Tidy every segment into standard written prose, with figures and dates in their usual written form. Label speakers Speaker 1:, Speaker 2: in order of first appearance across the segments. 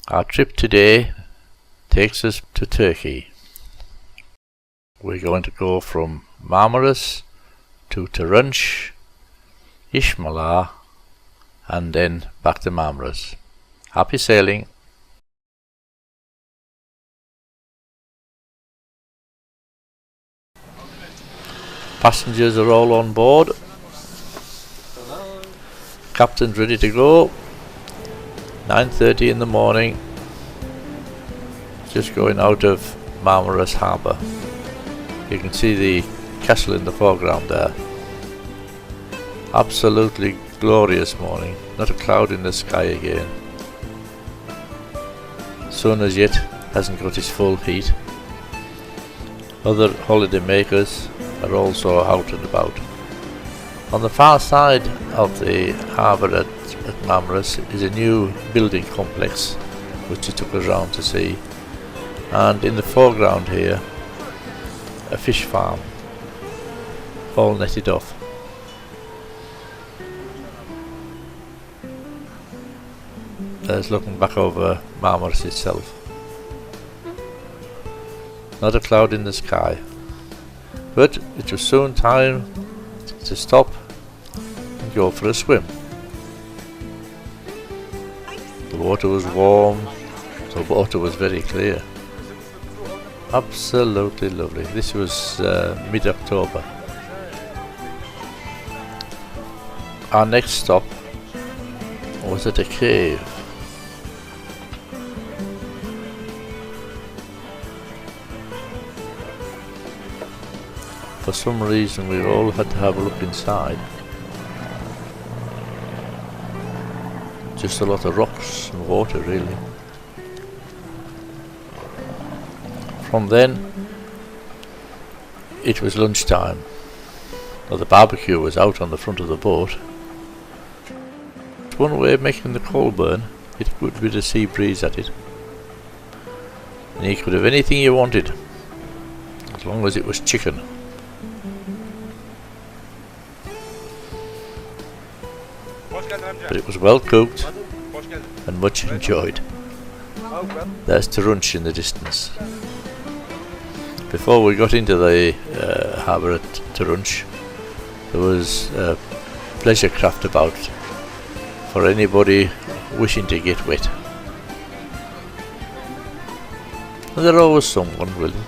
Speaker 1: Our trip today takes us to Turkey. We're going to go from Marmaris to Turunc, İşmalar, and then back to Marmaris. Happy sailing! Passengers are all on board. Captain's ready to go. 9:30 in the morning. Just going out of Marmaris harbour. You can see the castle in the foreground there. Absolutely glorious morning. Not a cloud in the sky again. Sun as yet hasn't got its full heat. Other holiday makers are also out and about. On the far side of the harbour at Marmaris is a new building complex which I took us round to see, and in the foreground here a fish farm all netted off. There's looking back over Marmaris itself. Not a cloud in the sky, but it was soon time to stop and go for a swim. The water was warm, the water was very clear. Absolutely lovely. This was mid-October. Our next stop was at a cave. For some reason we all had to have a look inside. Just a lot of rocks and water really. From then it was lunchtime. Well, the barbecue was out on the front of the boat. It's one way of making the coal burn. It had a good bit of sea breeze at it. And you could have anything you wanted, as long as it was chicken. But it was well cooked and much enjoyed. There's Turunc in the distance. Before we got into the harbour at Turunc, there was a pleasure craft about for anybody wishing to get wet. And there's always someone willing.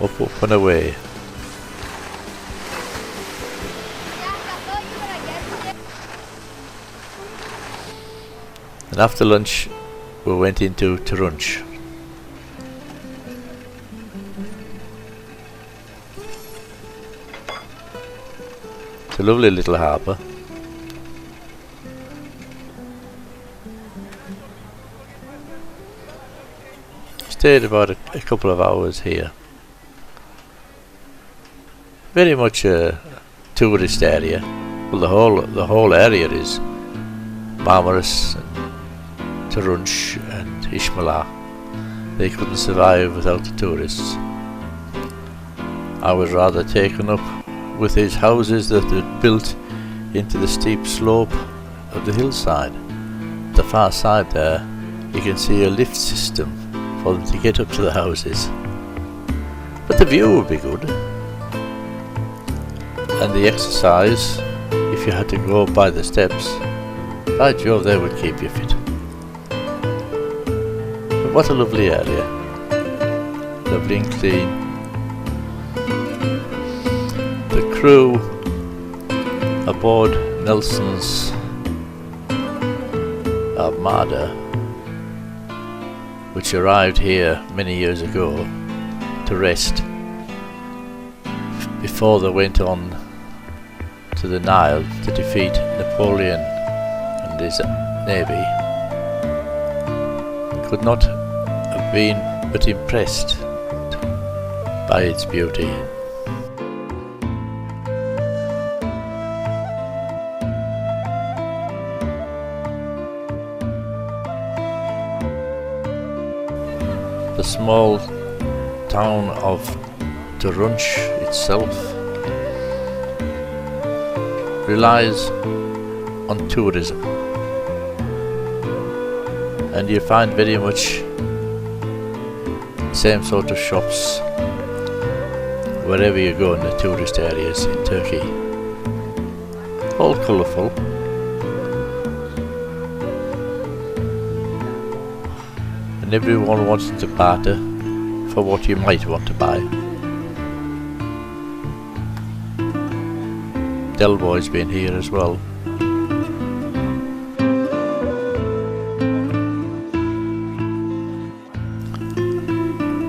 Speaker 1: Up and away. And after lunch we went into Turunc. It's a lovely little harbour. Stayed about a couple of hours here. Very much a tourist area. Well, the whole area is Marmaris and Turunc and İşmalar. They couldn't survive without the tourists. I was rather taken up with these houses that had built into the steep slope of the hillside. The far side there, you can see a lift system for them to get up to the houses. But the view would be good. And the exercise, if you had to go by the steps, by Jove, they would keep you fit. But what a lovely area. Lovely and clean. The crew aboard Nelson's Armada, which arrived here many years ago to rest before they went on to the Nile to defeat Napoleon and his navy, could not have been but impressed by its beauty. The small town of Turunc itself relies on tourism, and you find very much the same sort of shops wherever you go in the tourist areas in Turkey. All colourful. And everyone wants to barter for what you might want to buy. Del Boy's been here as well.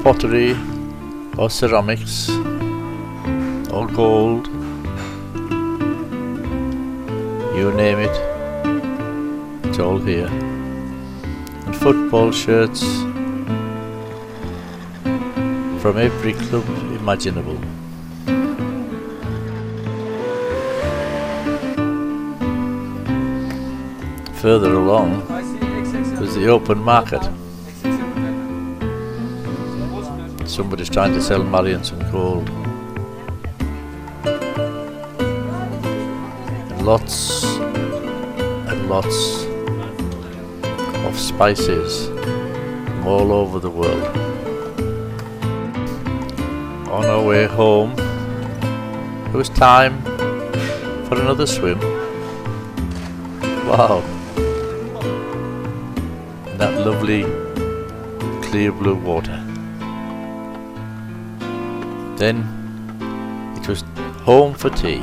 Speaker 1: Pottery or ceramics or gold, you name it, it's all here. And football shirts from every club imaginable. Further along was the open market. Somebody's trying to sell Marion some gold. And lots and lots of spices from all over the world. On our way home, it was time for another swim. Wow! And that lovely clear blue water. Then it was home for tea.